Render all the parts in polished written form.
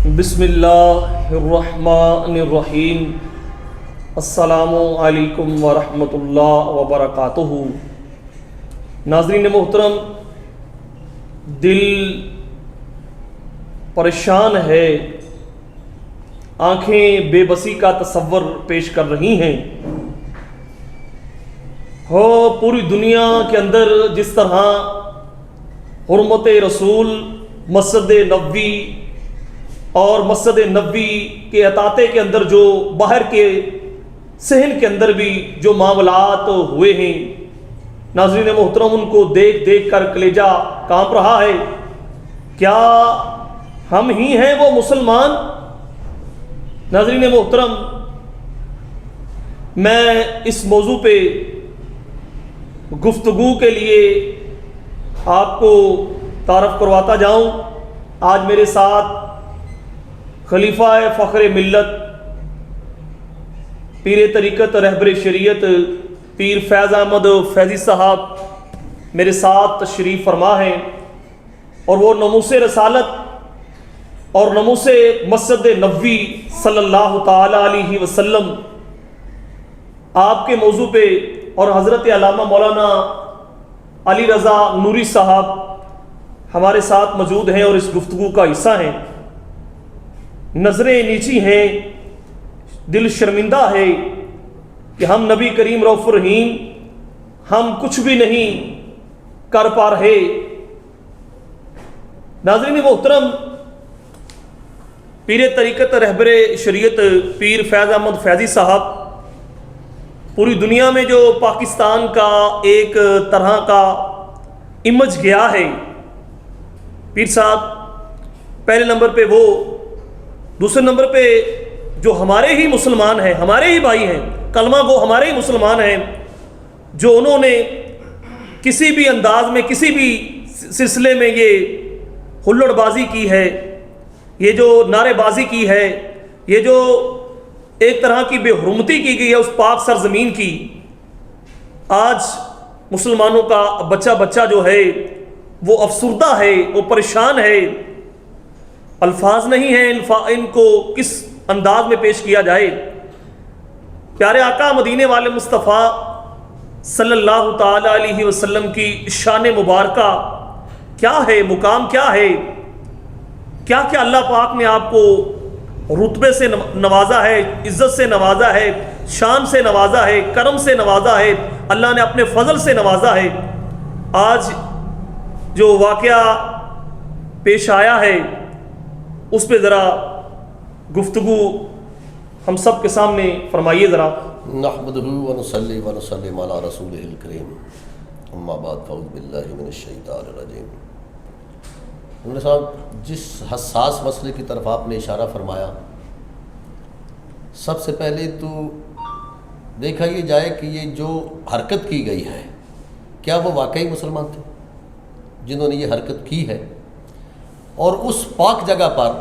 بسم اللہ الرحمن الرحیم۔ السلام علیکم ورحمۃ اللہ وبرکاتہ۔ ناظرین محترم، دل پریشان ہے، آنکھیں بے بسی کا تصور پیش کر رہی ہیں۔ پوری دنیا کے اندر جس طرح حرمت رسول مسجد نبوی اور مسجد نبوی کے احاطے کے اندر جو باہر کے صحن کے اندر بھی جو معاملات ہوئے ہیں، ناظرین محترم، ان کو دیکھ دیکھ کر کلیجہ کانپ رہا ہے۔ کیا ہم ہی ہیں وہ مسلمان؟ ناظرین محترم، میں اس موضوع پہ گفتگو کے لیے آپ کو تعارف کرواتا جاؤں۔ آج میرے ساتھ خلیفہ فخر ملت، پیر طریقت، رہبر شریعت پیر فیض احمد فیضی صاحب میرے ساتھ تشریف فرما ہیں، اور وہ ناموس رسالت اور ناموس مسجد نبوی صلی اللہ تعالی علیہ وسلم آپ کے موضوع پہ، اور حضرت علامہ مولانا علی رضا نوری صاحب ہمارے ساتھ موجود ہیں اور اس گفتگو کا حصہ ہیں۔ نظریں نیچی ہیں، دل شرمندہ ہے کہ ہم نبی کریم رؤوف الرحیم ہم کچھ بھی نہیں کر پا رہے۔ ناظرین محترم، پیر طریقت، رہبر شریعت پیر فیض احمد فیضی صاحب پوری دنیا میں جو پاکستان کا ایک طرح کا امیج گیا ہے، پیر صاحب پہلے نمبر پہ وہ، دوسرے نمبر پہ جو ہمارے ہی مسلمان ہیں، ہمارے ہی بھائی ہیں، کلمہ گو ہمارے ہی مسلمان ہیں، جو انہوں نے کسی بھی انداز میں، کسی بھی سلسلے میں یہ ہلڑ بازی کی ہے، یہ جو نعرے بازی کی ہے، یہ جو ایک طرح کی بے حرمتی کی گئی ہے اس پاک سرزمین کی، آج مسلمانوں کا بچہ بچہ جو ہے وہ افسردہ ہے، وہ پریشان ہے، الفاظ نہیں ہیں ان کو کس انداز میں پیش کیا جائے۔ پیارے آقا مدینے والے مصطفیٰ صلی اللہ تعالی علیہ وسلم کی شان مبارکہ کیا ہے، مقام کیا ہے، کیا کیا اللہ پاک نے آپ کو رتبے سے نوازا ہے، عزت سے نوازا ہے، شان سے نوازا ہے، کرم سے نوازا ہے، اللہ نے اپنے فضل سے نوازا ہے۔ آج جو واقعہ پیش آیا ہے اس پہ ذرا گفتگو ہم سب کے سامنے فرمائیے ذرا۔ نحمدہ ونصلی ونسلم علی رسولہ الکریم، اما بعد فاعوذ باللہ من الشیطان الرجیم۔ مولانا صاحب، جس حساس مسئلے کی طرف آپ نے اشارہ فرمایا، سب سے پہلے تو دیکھا یہ جائے کہ یہ جو حرکت کی گئی ہے، کیا وہ واقعی مسلمان تھے جنہوں نے یہ حرکت کی ہے؟ اور اس پاک جگہ پر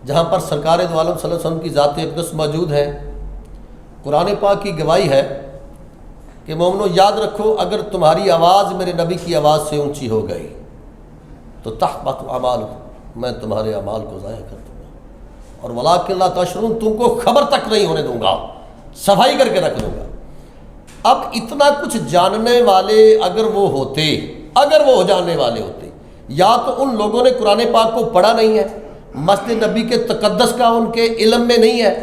جہاں پر سرکار دو عالم صلی اللہ علیہ وسلم کی ذات اقدس موجود ہے، قرآن پاک کی گواہی ہے کہ مومنو یاد رکھو، اگر تمہاری آواز میرے نبی کی آواز سے اونچی ہو گئی تو تحبط اعمالکم، میں تمہارے اعمال کو ضائع کر دوں گا، اور ولکن لا تشعرون، تم کو خبر تک نہیں ہونے دوں گا، صفائی کر کے رکھ دوں گا۔ اب اتنا کچھ جاننے والے اگر وہ ہوتے، اگر وہ جاننے والے ہوتے، یا تو ان لوگوں نے قرآن پاک کو پڑھا نہیں ہے، مسجد نبی کے تقدس کا ان کے علم میں نہیں ہے،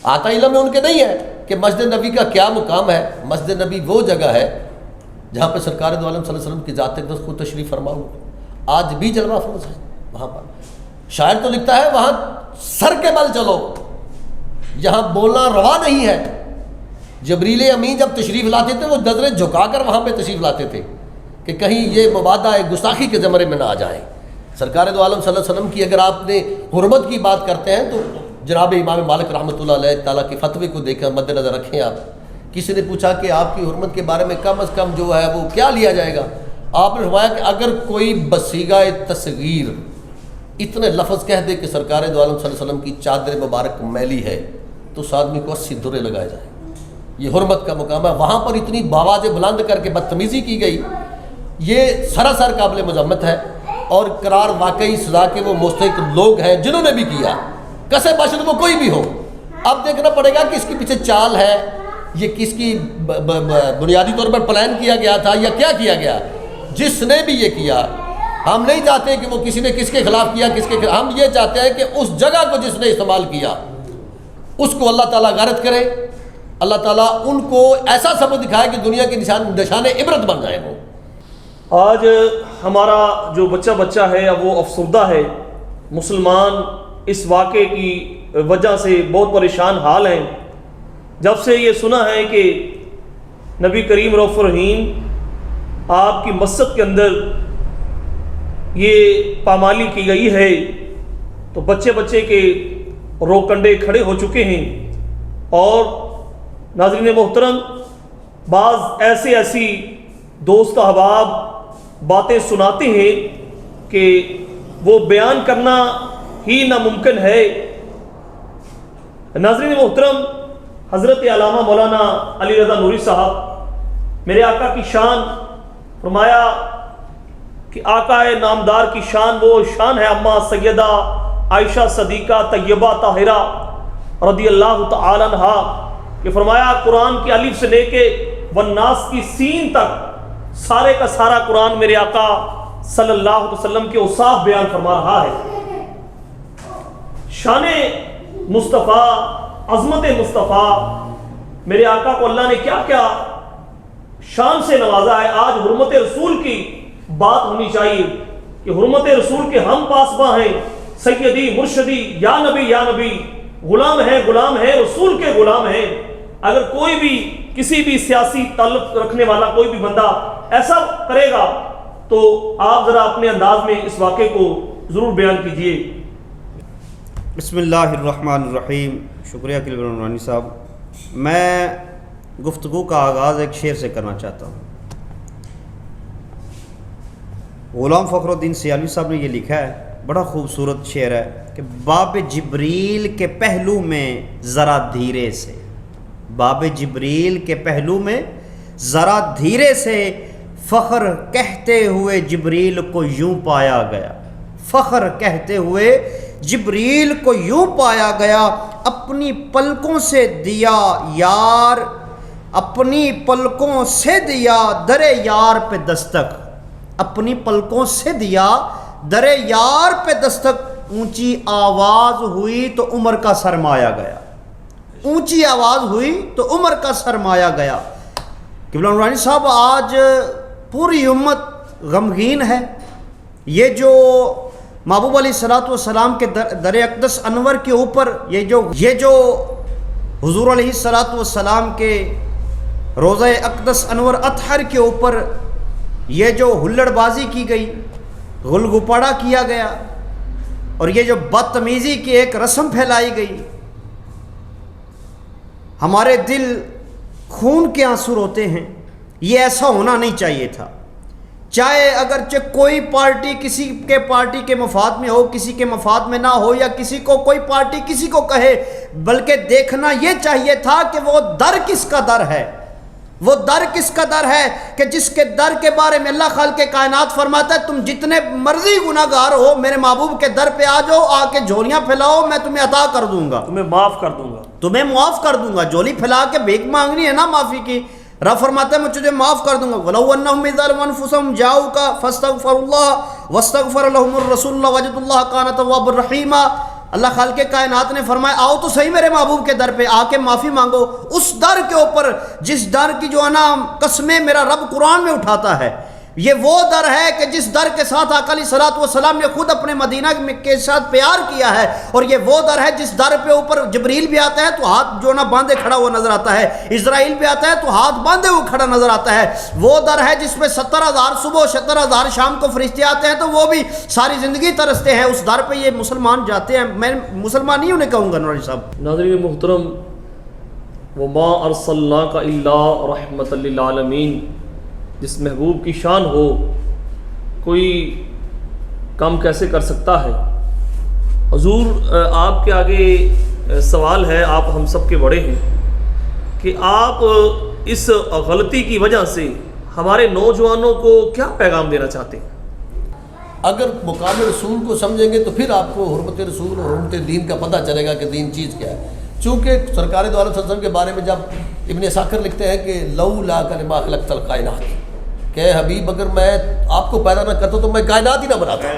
آتا علم میں ان کے نہیں ہے کہ مسجد نبی کا کیا مقام ہے۔ مسجد نبی وہ جگہ ہے جہاں پہ سرکار دو عالم صلی اللہ علیہ وسلم کی ذات اقدس کو تشریف فرما ہوا، آج بھی جلوہ افروز ہے وہاں پر۔ شاعر تو لکھتا ہے وہاں سر کے بل چلو، یہاں بولنا روا نہیں ہے۔ جبریل امین جب تشریف لاتے تھے وہ نظریں جھکا کر وہاں پہ تشریف لاتے تھے کہ کہیں یہ مبادہ گستاخی کے زمرے میں نہ آ جائے۔ سرکار دو عالم صلی اللہ علیہ وسلم کی اگر آپ نے حرمت کی بات کرتے ہیں تو جناب امام مالک رحمۃ اللہ علیہ تعالیٰ کے فتوے کو دیکھیں، مد نظر رکھیں۔ آپ کسی نے پوچھا کہ آپ کی حرمت کے بارے میں کم از کم جو ہے وہ کیا لیا جائے گا؟ آپ نے فرمایا کہ اگر کوئی بصیغہ تصغیر اتنے لفظ کہہ دے کہ سرکار دو عالم صلی اللہ علیہ وسلم کی چادر مبارک میلی ہے تو اس آدمی کو 80 درے لگائے جائیں۔ یہ حرمت کا مقام ہے۔ وہاں پر اتنی آواز بلند کر کے بدتمیزی کی گئی، یہ سراسر قابل مذمت ہے۔ اور قرار واقعی سزا کے وہ مستحق لوگ ہیں جنہوں نے بھی کیا، کسے باشد وہ کوئی بھی ہو۔ اب دیکھنا پڑے گا کہ اس کے پیچھے چال ہے، یہ کس کی بنیادی طور پر پلان کیا گیا تھا یا کیا کیا گیا۔ جس نے بھی یہ کیا، ہم نہیں چاہتے کہ وہ کسی نے کس کے خلاف کیا، کس کے خلاف، ہم یہ چاہتے ہیں کہ اس جگہ کو جس نے استعمال کیا اس کو اللہ تعالیٰ غارت کرے، اللہ تعالیٰ ان کو ایسا سبق دکھائے کہ دنیا کے نشان عبرت بن جائے۔ وہ آج ہمارا جو بچہ ہے وہ افسردہ ہے، مسلمان اس واقعے کی وجہ سے بہت پریشان حال ہیں۔ جب سے یہ سنا ہے کہ نبی کریم رؤوف الرحیم آپ کی مسجد کے اندر یہ پامالی کی گئی ہے تو بچے کے روکنڈے کھڑے ہو چکے ہیں۔ اور ناظرین محترم، بعض ایسی دوست احباب باتیں سناتے ہیں کہ وہ بیان کرنا ہی ناممکن ہے۔ ناظرین محترم، حضرت علامہ مولانا علی رضا نوری صاحب میرے آقا کی شان فرمایا کہ آقا نامدار کی شان وہ شان ہے اما سیدہ عائشہ صدیقہ طیبہ طاہرہ رضی اللہ تعالی عنہا، کہ فرمایا قرآن کی الف سے لے کے والناس کی سین تک سارے کا سارا قرآن میرے آقا صلی اللہ علیہ وسلم کے اوصاف بیان فرما رہا ہے۔ شان مصطفیٰ، عظمت مصطفیٰ، میرے آقا کو اللہ نے کیا کیا شان سے نوازا ہے۔ آج حرمت رسول کی بات ہونی چاہیے کہ حرمت رسول کے ہم پاسباں ہیں، سیدی مرشدی یا نبی غلام ہے رسول کے غلام ہیں۔ اگر کوئی بھی کسی بھی سیاسی تعلق رکھنے والا کوئی بھی بندہ ایسا کرے گا تو آپ ذرا اپنے انداز میں اس واقعے کو ضرور بیان کیجئے۔ بسم اللہ الرحمن الرحیم۔ شکریہ قلعہ نورانی صاحب۔ میں گفتگو کا آغاز ایک شعر سے کرنا چاہتا ہوں۔ غلام فخر الدین سیالوی صاحب نے یہ لکھا ہے، بڑا خوبصورت شعر ہے کہ باب جبریل کے پہلو میں ذرا دھیرے سے، باب جبریل کے پہلو میں ذرا دھیرے سے فخر کہتے ہوئے جبریل کو یوں پایا گیا، فخر کہتے ہوئے جبریل کو یوں پایا گیا، اپنی پلکوں سے دیا یار، اپنی پلکوں سے دیا در یار پہ دستک، اپنی پلکوں سے دیا در یار پہ دستک، اونچی آواز ہوئی تو عمر کا سرمایا گیا، اونچی آواز ہوئی تو عمر کا سرمایا گیا۔ قبلہ نورانی صاحب، آج پوری امت غمگین ہے۔ یہ جو محبوب علیہ الصلوۃ والسلام کے در اقدس انور کے اوپر یہ جو حضور علیہ الصلوۃ والسلام کے روضہ اقدس انور اطہر کے اوپر یہ جو ہلڑ بازی کی گئی، غل گپاڑا کیا گیا، اور یہ جو بدتمیزی کی ایک رسم پھیلائی گئی، ہمارے دل خون کے آنسو روتے ہیں۔ یہ ایسا ہونا نہیں چاہیے تھا۔ چاہے اگرچہ کوئی پارٹی کسی کے پارٹی کے مفاد میں ہو، کسی کے مفاد میں نہ ہو، یا کسی کو کوئی پارٹی کسی کو کہے، بلکہ دیکھنا یہ چاہیے تھا کہ وہ در کس کا در ہے، وہ در کس کا در ہے کہ جس کے در کے بارے میں اللہ خالق کائنات فرماتا ہے تم جتنے مرضی گناہ گار ہو میرے محبوب کے در پہ آ جاؤ، آ کے جھولیاں پھیلاؤ، میں تمہیں عطا کر دوں گا، تمہیں معاف کر دوں گا، تمہیں معاف کر دوں گا۔ جھولی پھیلا کے بھیک مانگنی ہے نا معافی کی، رب فرماتا ہے میں تجھے معاف کر دوں گا۔ وَلَوْ أَنَّهُمْ إِذْ ظَلَمُوا أَنفُسَهُمْ جَاءُوكَ فَاسْتَغْفَرُوا اللَّهَ وَاسْتَغْفَرَ لَهُمُ الرَّسُولُ لَوَجَدُوا اللَّهَ كَانَ تَوَّابًا رَحِيمًا۔ اللہ خالق کائنات نے فرمایا آؤ تو صحیح میرے محبوب کے در پہ آ کے معافی مانگو، اس در کے اوپر جس در کی جو انا قسمیں میرا رب قرآن میں اٹھاتا ہے، یہ وہ در ہے کہ جس در کے ساتھ آقا علیہ الصلوۃ والسلام نے خود اپنے مدینہ کے ساتھ پیار کیا ہے، اور یہ وہ در ہے جس در پہ اوپر جبریل بھی آتا ہے تو ہاتھ جو نہ باندھے کھڑا ہوا نظر آتا ہے، اسرائیل بھی آتا ہے تو ہاتھ باندھے ہوئے کھڑا نظر آتا ہے، وہ در ہے جس پہ 70,000 صبح 70,000 شام کو فرشتے آتے ہیں تو وہ بھی ساری زندگی ترستے ہیں، اس در پہ یہ مسلمان جاتے ہیں۔ میں مسلمانیوں نے کہوں گا نوری صاحب۔ ناظرین محترم، وما ارسلناک الا رحمۃ للعالمین، جس محبوب کی شان ہو کوئی کام کیسے کر سکتا ہے؟ حضور آپ کے آگے سوال ہے، آپ ہم سب کے بڑے ہیں، کہ آپ اس غلطی کی وجہ سے ہمارے نوجوانوں کو کیا پیغام دینا چاہتے ہیں؟ اگر مقام رسول کو سمجھیں گے تو پھر آپ کو حرمت رسول اور حرمت دین کا پتہ چلے گا کہ دین چیز کیا ہے. چونکہ سرکار دو عالم صلی اللہ علیہ وسلم کے بارے میں جب ابن ساکر لکھتے ہیں کہ لولا لما خلقت الکائنات، کہ حبیب اگر میں آپ کو پیدا نہ کرتا تو میں کائنات ہی نہ بناتا،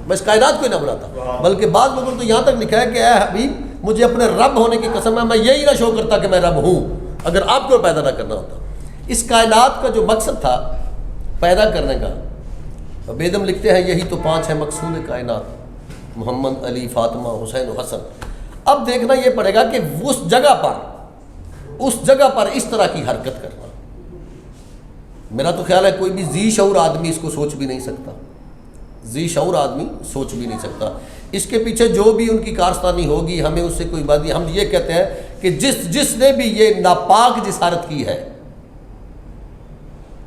میں اس کائنات کو ہی نہ بناتا. بلکہ بعض لوگوں نے تو یہاں تک لکھا ہے کہ اے حبیب مجھے اپنے رب ہونے کی قسم ہے، میں یہی نہ شو کرتا کہ میں رب ہوں اگر آپ کو پیدا نہ کرنا ہوتا. اس کائنات کا جو مقصد تھا پیدا کرنے کا، بیدم لکھتے ہیں یہی تو 5 ہیں مقصود کائنات، محمد، علی، فاطمہ، حسین و حسن. اب دیکھنا یہ پڑے گا کہ اس جگہ پر اس طرح کی حرکت کرنا، میرا تو خیال ہے کوئی بھی ذی شعور آدمی اس کو سوچ بھی نہیں سکتا، ذی شعور آدمی سوچ بھی نہیں سکتا. اس کے پیچھے جو بھی ان کی کارستانی ہوگی ہمیں اس سے کوئی بات نہیں. ہم یہ کہتے ہیں کہ جس نے بھی یہ ناپاک جسارت کی ہے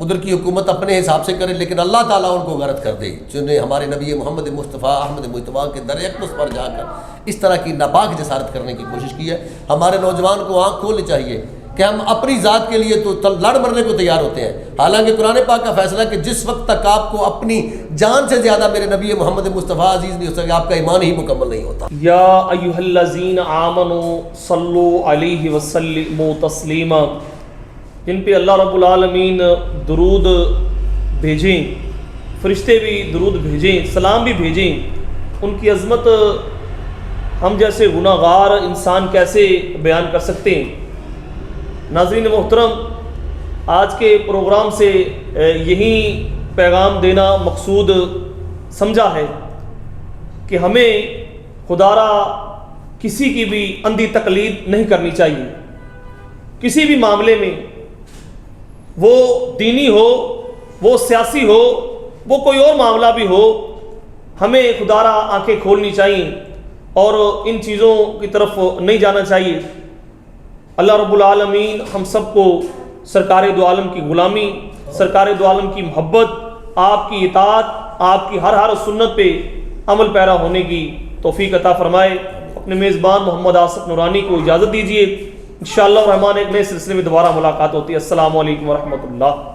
ادھر کی حکومت اپنے حساب سے کرے، لیکن اللہ تعالیٰ ان کو غرق کر دے. جنہیں ہمارے نبی محمد مصطفیٰ احمد مجتبیٰ کے در اقدس پر جا کر اس طرح کی ناپاک جسارت کرنے کی کوشش کی ہے. ہمارے نوجوان کو آنکھ کھولنی چاہیے کہ ہم اپنی ذات کے لیے تو لڑ مرنے کو تیار ہوتے ہیں، حالانکہ قرآن پاک کا فیصلہ ہے کہ جس وقت تک آپ کو اپنی جان سے زیادہ میرے نبی محمد مصطفیٰ عزیز نہیں ہو سکے، آپ کا ایمان ہی مکمل نہیں ہوتا. یا ایھا الذین آمنوا صلوا علیہ وسلموا تسلیما، جن پہ اللہ رب العالمین درود بھیجیں، فرشتے بھی درود بھیجیں، سلام بھی بھیجیں. ان کی عظمت ہم جیسے گناہ گار انسان کیسے بیان کر سکتے ہیں. ناظرین محترم، آج کے پروگرام سے یہی پیغام دینا مقصود سمجھا ہے کہ ہمیں خدا را کسی کی بھی اندھی تقلید نہیں کرنی چاہیے. کسی بھی معاملے میں، وہ دینی ہو، وہ سیاسی ہو، وہ کوئی اور معاملہ بھی ہو، ہمیں خدا را آنکھیں کھولنی چاہیے اور ان چیزوں کی طرف نہیں جانا چاہیے. اللہ رب العالمین ہم سب کو سرکار دو عالم کی غلامی، سرکار دو عالم کی محبت، آپ کی اطاعت، آپ کی ہر سنت پہ عمل پیرا ہونے کی توفیق عطا فرمائے. اپنے میزبان محمد آصف نورانی کو اجازت دیجیے. انشاءاللہ الرحمن ایک نئے سلسلے میں دوبارہ ملاقات ہوتی ہے. السلام علیکم ورحمۃ اللہ.